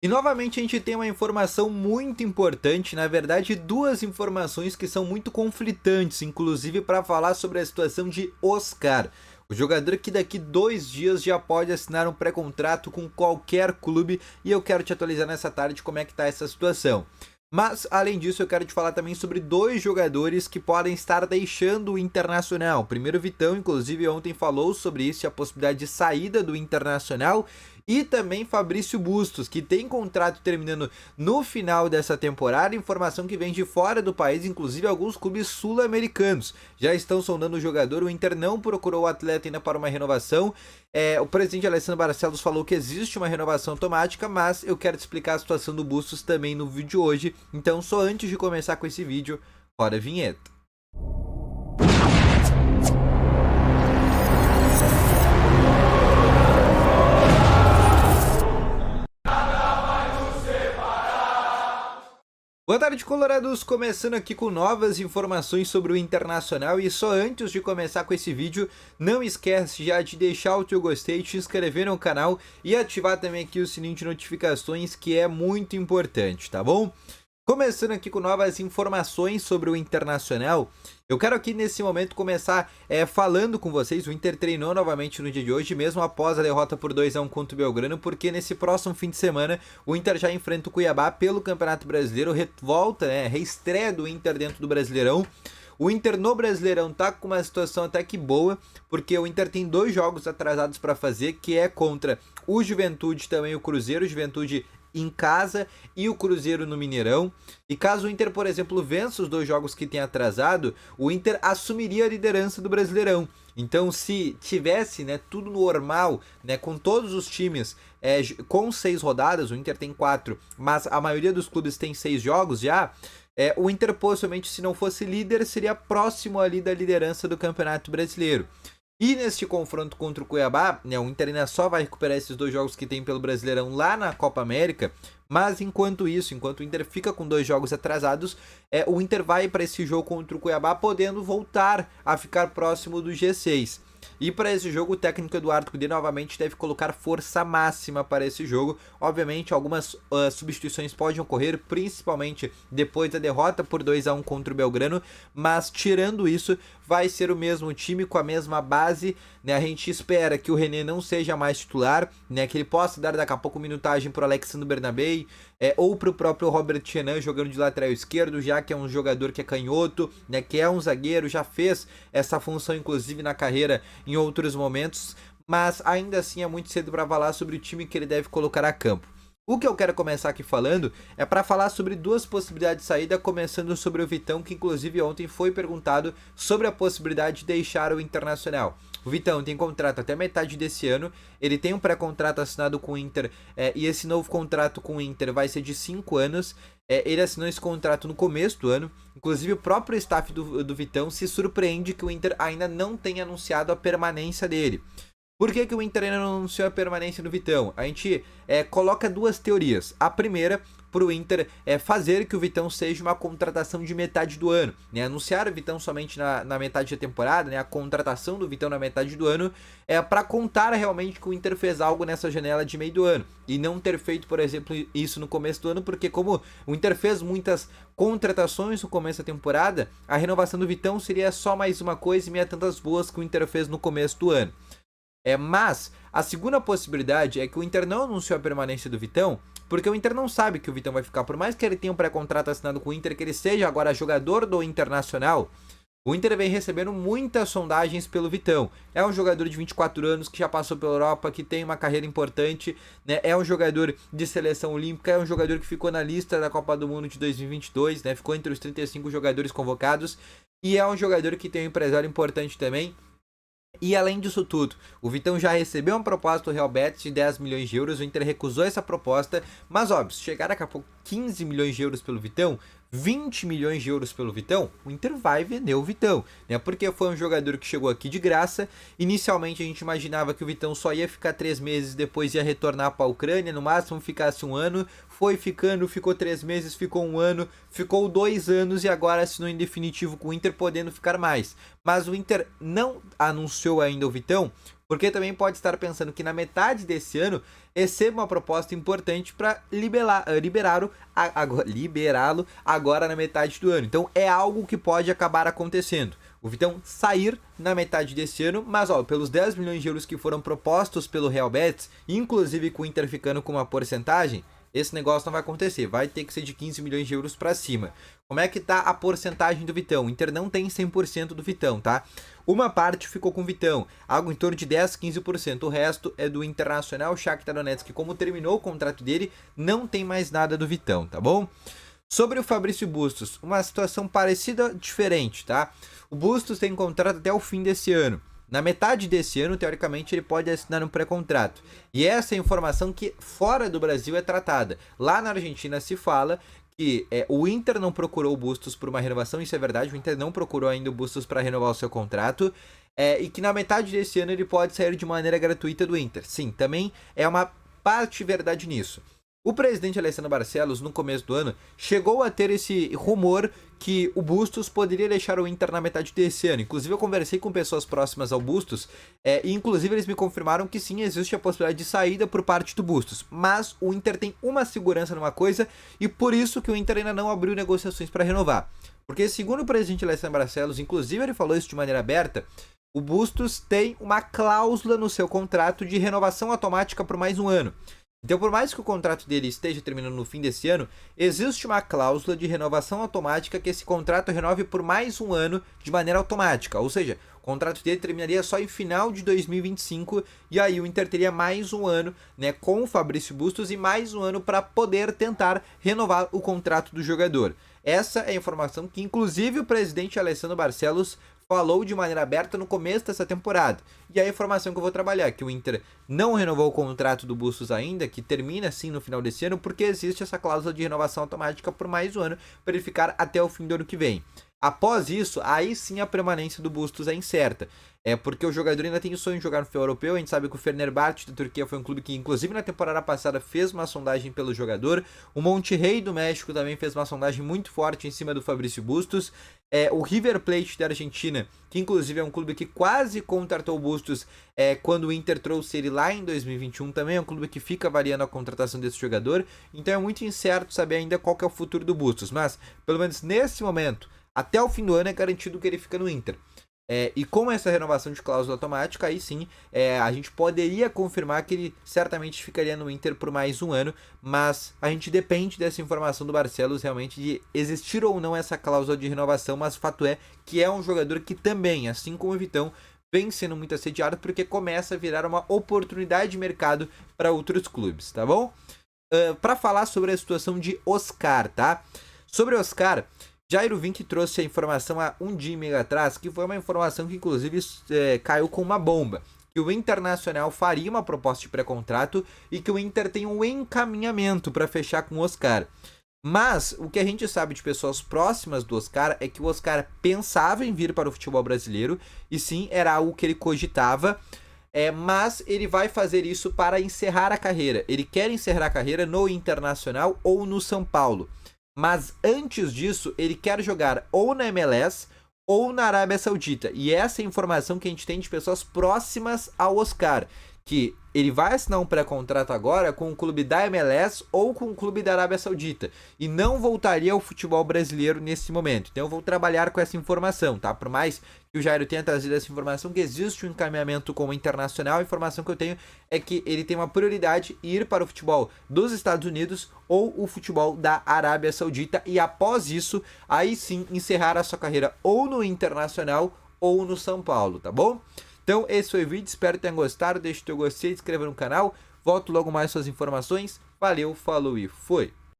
E novamente a gente tem uma informação muito importante, na verdade duas informações que são muito conflitantes, inclusive para falar sobre a situação de Oscar, o jogador que daqui 2 dias já pode assinar um pré-contrato com qualquer clube, e eu quero te atualizar nessa tarde como é que tá essa situação. Mas, além disso, eu quero te falar também sobre dois jogadores que podem estar deixando o Internacional. Primeiro, o Vitão, inclusive, ontem falou sobre isso, a possibilidade de saída do Internacional. E também Fabrício Bustos, que tem contrato terminando no final dessa temporada. Informação que vem de fora do país, inclusive alguns clubes sul-americanos já estão sondando o jogador. O Inter não procurou o atleta ainda para uma renovação. O presidente Alessandro Barcelos falou que existe uma renovação automática, mas eu quero te explicar a situação do Bustos também no vídeo de hoje. Então, só antes de começar com esse vídeo, roda a vinheta. Boa tarde, colorados! Começando aqui com novas informações sobre o Internacional, e só antes de começar com esse vídeo, não esquece já de deixar o teu gostei, te inscrever no canal e ativar também aqui o sininho de notificações, que é muito importante, tá bom? Começando aqui com novas informações sobre o Internacional, eu quero aqui nesse momento começar falando com vocês. O Inter treinou novamente no dia de hoje, mesmo após a derrota por 2-1 contra o Belgrano, porque nesse próximo fim de semana o Inter já enfrenta o Cuiabá pelo Campeonato Brasileiro, reestreia do Inter dentro do Brasileirão. O Inter no Brasileirão tá com uma situação até que boa, porque o Inter tem 2 jogos atrasados para fazer, que é contra o Juventude, também o Cruzeiro, Juventude em casa e o Cruzeiro no Mineirão. E caso o Inter, por exemplo, vença os 2 jogos que tem atrasado, o Inter assumiria a liderança do Brasileirão. Então, se tivesse, tudo normal, com todos os times com 6 rodadas, o Inter tem 4, mas a maioria dos clubes tem 6 jogos já, o Inter possivelmente, se não fosse líder, seria próximo ali da liderança do Campeonato Brasileiro. E neste confronto contra o Cuiabá, o Inter ainda só vai recuperar esses 2 jogos que tem pelo Brasileirão lá na Copa América. Mas enquanto isso, enquanto o Inter fica com 2 jogos atrasados, o Inter vai para esse jogo contra o Cuiabá podendo voltar a ficar próximo do G6. E para esse jogo, o técnico Eduardo Cudê novamente deve colocar força máxima para esse jogo. Obviamente, algumas substituições podem ocorrer, principalmente depois da derrota por 2-1 contra o Belgrano. Mas tirando isso, vai ser o mesmo time com a mesma base. A gente espera que o René não seja mais titular, que ele possa dar daqui a pouco minutagem para o Alexandre Bernabei, ou para o próprio Robert Renan jogando de lateral esquerdo, já que é um jogador que é canhoto, que é um zagueiro, já fez essa função inclusive na carreira em outros momentos, mas ainda assim é muito cedo para falar sobre o time que ele deve colocar a campo. O que eu quero começar aqui falando é para falar sobre 2 possibilidades de saída, começando sobre o Vitão, que inclusive ontem foi perguntado sobre a possibilidade de deixar o Internacional. O Vitão tem contrato até metade desse ano, ele tem um pré-contrato assinado com o Inter, e esse novo contrato com o Inter vai ser de 5 anos. Ele assinou esse contrato no começo do ano, inclusive o próprio staff do Vitão se surpreende que o Inter ainda não tenha anunciado a permanência dele. Por que o Inter ainda não anunciou a permanência do Vitão? A gente coloca 2 teorias. A primeira, para o Inter fazer que o Vitão seja uma contratação de metade do ano. Anunciar o Vitão somente na metade da temporada, a contratação do Vitão na metade do ano, para contar realmente que o Inter fez algo nessa janela de meio do ano. E não ter feito, por exemplo, isso no começo do ano, porque como o Inter fez muitas contratações no começo da temporada, a renovação do Vitão seria só mais uma coisa e meia tantas boas que o Inter fez no começo do ano. Mas a segunda possibilidade é que o Inter não anunciou a permanência do Vitão, porque o Inter não sabe que o Vitão vai ficar. Por mais que ele tenha um pré-contrato assinado com o Inter, que ele seja agora jogador do Internacional, o Inter vem recebendo muitas sondagens pelo Vitão. É um jogador de 24 anos que já passou pela Europa, que tem uma carreira importante, é um jogador de seleção olímpica, é um jogador que ficou na lista da Copa do Mundo de 2022, ficou entre os 35 jogadores convocados, e é um jogador que tem um empresário importante também. E além disso tudo, o Vitão já recebeu uma proposta do Real Betis de 10 milhões de euros, o Inter recusou essa proposta, mas óbvio, se chegar daqui a pouco 15 milhões de euros pelo Vitão, 20 milhões de euros pelo Vitão, o Inter vai vender o Vitão, porque foi um jogador que chegou aqui de graça. Inicialmente a gente imaginava que o Vitão só ia ficar 3 meses, depois ia retornar para a Ucrânia, no máximo ficasse 1 ano, foi ficando, ficou 3 meses, ficou 1 ano, ficou 2 anos e agora assinou em definitivo com o Inter, podendo ficar mais. Mas o Inter não anunciou ainda o Vitão, porque também pode estar pensando que na metade desse ano receba uma proposta importante para liberá-lo agora na metade do ano. Então é algo que pode acabar acontecendo. O Vitão sair na metade desse ano, mas ó, pelos 10 milhões de euros que foram propostos pelo Real Betis, inclusive com o Inter ficando com uma porcentagem, esse negócio não vai acontecer, vai ter que ser de 15 milhões de euros para cima. Como é que tá a porcentagem do Vitão? O Inter não tem 100% do Vitão, tá? Uma parte ficou com o Vitão, algo em torno de 10, 15%. O resto é do Internacional. O Shakhtar Donetsk, como terminou o contrato dele, não tem mais nada do Vitão, tá bom? Sobre o Fabrício Bustos, uma situação parecida, diferente, tá? O Bustos tem contrato até o fim desse ano. Na metade desse ano, teoricamente, ele pode assinar um pré-contrato. E essa é a informação que fora do Brasil é tratada. Lá na Argentina se fala que o Inter não procurou o Bustos por uma renovação, isso é verdade, o Inter não procurou ainda o Bustos para renovar o seu contrato, e que na metade desse ano ele pode sair de maneira gratuita do Inter. Sim, também é uma parte verdade nisso. O presidente Alessandro Barcelos, no começo do ano, chegou a ter esse rumor que o Bustos poderia deixar o Inter na metade desse ano. Inclusive, eu conversei com pessoas próximas ao Bustos, e inclusive eles me confirmaram que sim, existe a possibilidade de saída por parte do Bustos. Mas o Inter tem uma segurança numa coisa, e por isso que o Inter ainda não abriu negociações para renovar. Porque segundo o presidente Alessandro Barcelos, inclusive ele falou isso de maneira aberta, o Bustos tem uma cláusula no seu contrato de renovação automática por mais um ano. Então, por mais que o contrato dele esteja terminando no fim desse ano, existe uma cláusula de renovação automática que esse contrato renove por mais um ano de maneira automática. Ou seja, o contrato dele terminaria só em final de 2025 e aí o Inter teria mais um ano, né, com o Fabrício Bustos e mais um ano para poder tentar renovar o contrato do jogador. Essa é a informação que, inclusive, o presidente Alessandro Barcelos falou de maneira aberta no começo dessa temporada. E a informação que eu vou trabalhar é que o Inter não renovou o contrato do Bustos ainda, que termina sim no final desse ano, porque existe essa cláusula de renovação automática por mais um ano, para ele ficar até o fim do ano que vem. Após isso, aí sim a permanência do Bustos é incerta. É porque o jogador ainda tem o sonho de jogar no futebol europeu. A gente sabe que o Fenerbahçe da Turquia foi um clube que, inclusive na temporada passada, fez uma sondagem pelo jogador. O Monterrey do México também fez uma sondagem muito forte em cima do Fabrício Bustos. O River Plate da Argentina, que inclusive é um clube que quase contratou o Bustos quando o Inter trouxe ele lá em 2021, também é um clube que fica avaliando a contratação desse jogador. Então é muito incerto saber ainda qual que é o futuro do Bustos. Mas, pelo menos nesse momento, até o fim do ano é garantido que ele fica no Inter. E com essa renovação de cláusula automática, aí sim, a gente poderia confirmar que ele certamente ficaria no Inter por mais um ano, mas a gente depende dessa informação do Barcelos realmente de existir ou não essa cláusula de renovação, mas o fato é que é um jogador que também, assim como o Vitão, vem sendo muito assediado porque começa a virar uma oportunidade de mercado para outros clubes, tá bom? Para falar sobre a situação de Oscar, tá? Sobre Oscar, Jairo Vink trouxe a informação há um dia e meio atrás, que foi uma informação que inclusive caiu com uma bomba, que o Internacional faria uma proposta de pré-contrato e que o Inter tem um encaminhamento para fechar com o Oscar. Mas o que a gente sabe de pessoas próximas do Oscar é que o Oscar pensava em vir para o futebol brasileiro, e sim, era algo que ele cogitava, mas ele vai fazer isso para encerrar a carreira. Ele quer encerrar a carreira no Internacional ou no São Paulo. Mas antes disso, ele quer jogar ou na MLS ou na Arábia Saudita. E essa é a informação que a gente tem de pessoas próximas ao Oscar, que ele vai assinar um pré-contrato agora com o clube da MLS ou com o clube da Arábia Saudita e não voltaria ao futebol brasileiro nesse momento. Então eu vou trabalhar com essa informação, tá? Por mais que o Jairo tenha trazido essa informação, que existe um encaminhamento com o Internacional, a informação que eu tenho é que ele tem uma prioridade em ir para o futebol dos Estados Unidos ou o futebol da Arábia Saudita e após isso, aí sim, encerrar a sua carreira ou no Internacional ou no São Paulo, tá bom? Então esse foi o vídeo, espero que tenham gostado, deixe o teu gostei, se inscreva no canal, volto logo mais suas informações, valeu, falou e fui!